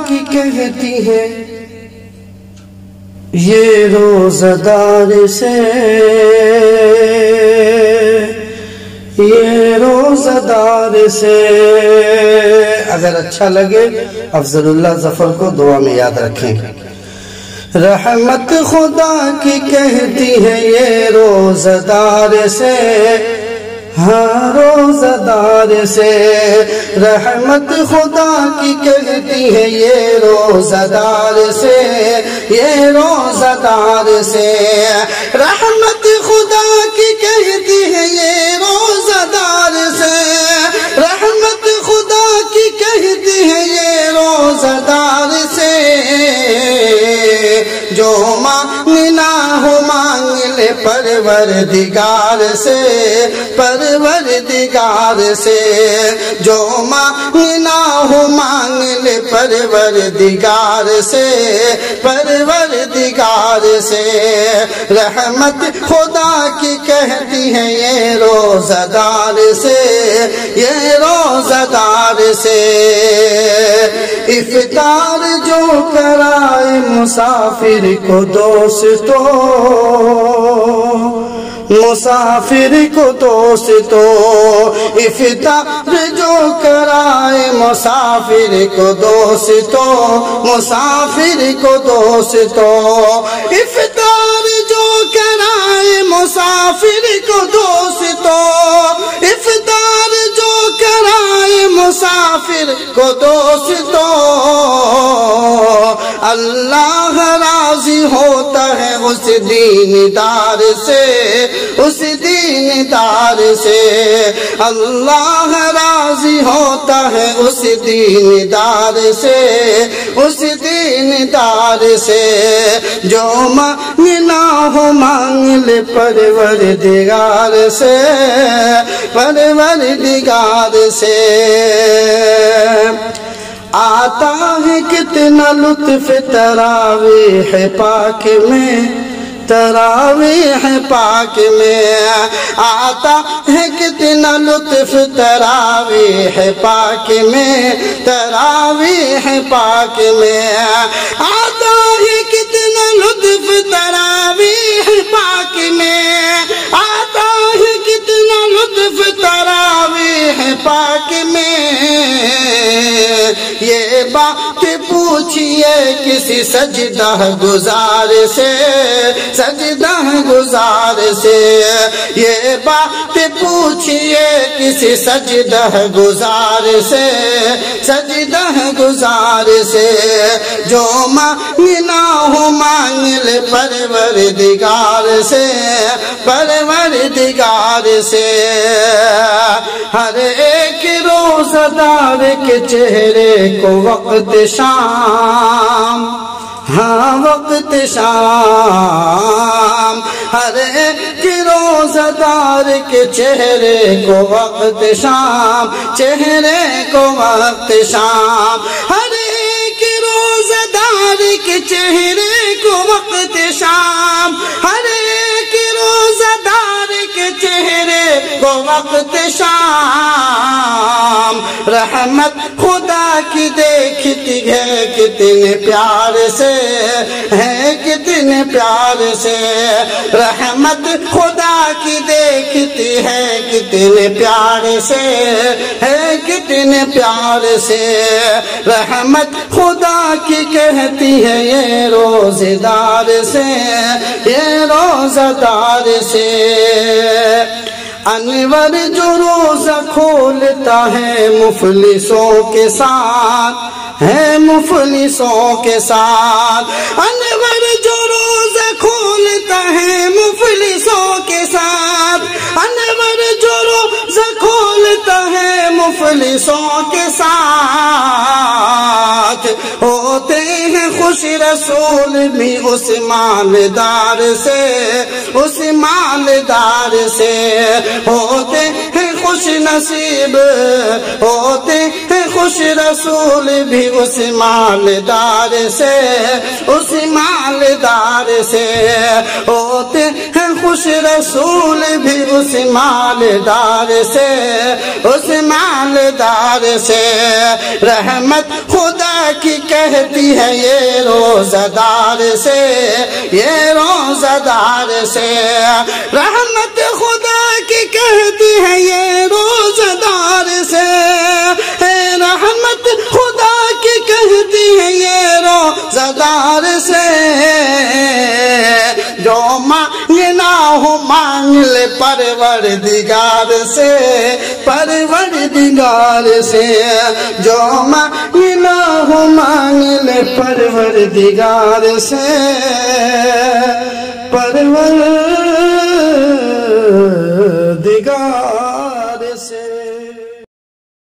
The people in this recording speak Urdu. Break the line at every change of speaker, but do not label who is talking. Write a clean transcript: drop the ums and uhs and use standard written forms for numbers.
کی کہتی ہے یہ روزہ دار سے، یہ روزہ دار سے. اگر اچھا لگے افضل اللہ ظفر کو دعا میں یاد رکھیں. رحمت خدا کی کہتی ہے یہ روزہ دار سے، ہاں روزہ دار سے. رحمت خدا کی کہتی ہے یہ روزہ دار سے، یہ روزہ دار سے. رحمت خدا کی کہتی ہے یہ روزہ دار سے، رحمت خدا کی کہتی ہے یہ روزہ دار سے. جو مانگنا ہو مانگ لے پروردگار سے، پروردگار سے. جو مانگنا ہو مانگ لے پروردگار سے، پروردگار سے. رحمت خدا کی کہتی ہے یہ روزہ دار سے، یہ روزہ دار سے. افطار جو کرائے مسافر کو دوستو، مسافر کو دوستو. افطار جو کرائے مسافر کو دوستو، مسافر کو دوستو. افطار جو کرائے مسافر کو دوستو، افطار جو کرائے مسافر کو دوستو. اللہ راضی ہوتا ہے اس دیندار سے، اس دیندار سے. اللہ راضی ہوتا ہے اس دیندار سے، اس دیندار سے. جو مانگنا ہو مانگ لے پروردگار سے، پروردگار سے. آتا ہے کتنا لطف تراویح پاک میں، تراویح پاک میں. آتا ہے کتنا لطف تراویح پاک میں، تراویح پاک میں. آتا ہے کتنا لطف تراویح پاک میں، آتا ہے کتنا لطف تراویح پاک میں. یہ بات پوچھئے کسی سجدہ گزار سے، سجدہ گزار سے. یہ بات پوچھئے کسی سجدہ گزار سے، سجدہ گزار سے. جو مانگنا ہو مانگ لے پروردگار سے، پروردگار سے. ہر ایک روزہ دار کے چہرے کو وقت شام، ہاں وقت شام. ہر ایک روزہ دار کے چہرے کو وقت شام، چہرے کو وقت شام. ہر ایک روزہ دار کے چہرے کو وقت شام، ہر ایک روزہ دار کے چہرے کو وقت شام. رحمت خدا کی دیکھتی ہے کتنے پیار سے، ہے کتنے پیار سے. رحمت خدا کی دیکھتی ہے کتنے پیار سے، ہے کتنے پیار سے. رحمت خدا کی کہتی ہے یہ روزہ دار سے، یہ روزہ دار سے. انور جو روزہ کھولتا ہے مفلسوں کے ساتھ، ہے مفلسوں کے ساتھ. انور جو روزہ کھولتا ہے مفلسوں کے ساتھ، انور جو روزہ کھولتا ہے مفلسوں کے ساتھ. ہوتے ہیں خوش رسول بھی اس مالدار سے، اس مالدار سے. ہوتے ہیں خوش نصیب، ہوتے ہیں خوش رسول بھی اس مالدار سے، اس مالدار سے. ہوتے ہیں خوش رسول بھی اس مالدار سے، اس مالدار سے، رحمت خدا کی کہتی ہے یہ روزہ دار سے، یہ روزہ دار سے، رحمت خدا کی کہتی ہے یہ روزہ دار سے، رحمت خدا کی کہتی ہے یہ روزہ دار سے، جو مانگنا ہو مانگ لے پروردگار سے، پروردگار سے، جو مانگنا ہو مانگ لے پروردگار سے، پروردگار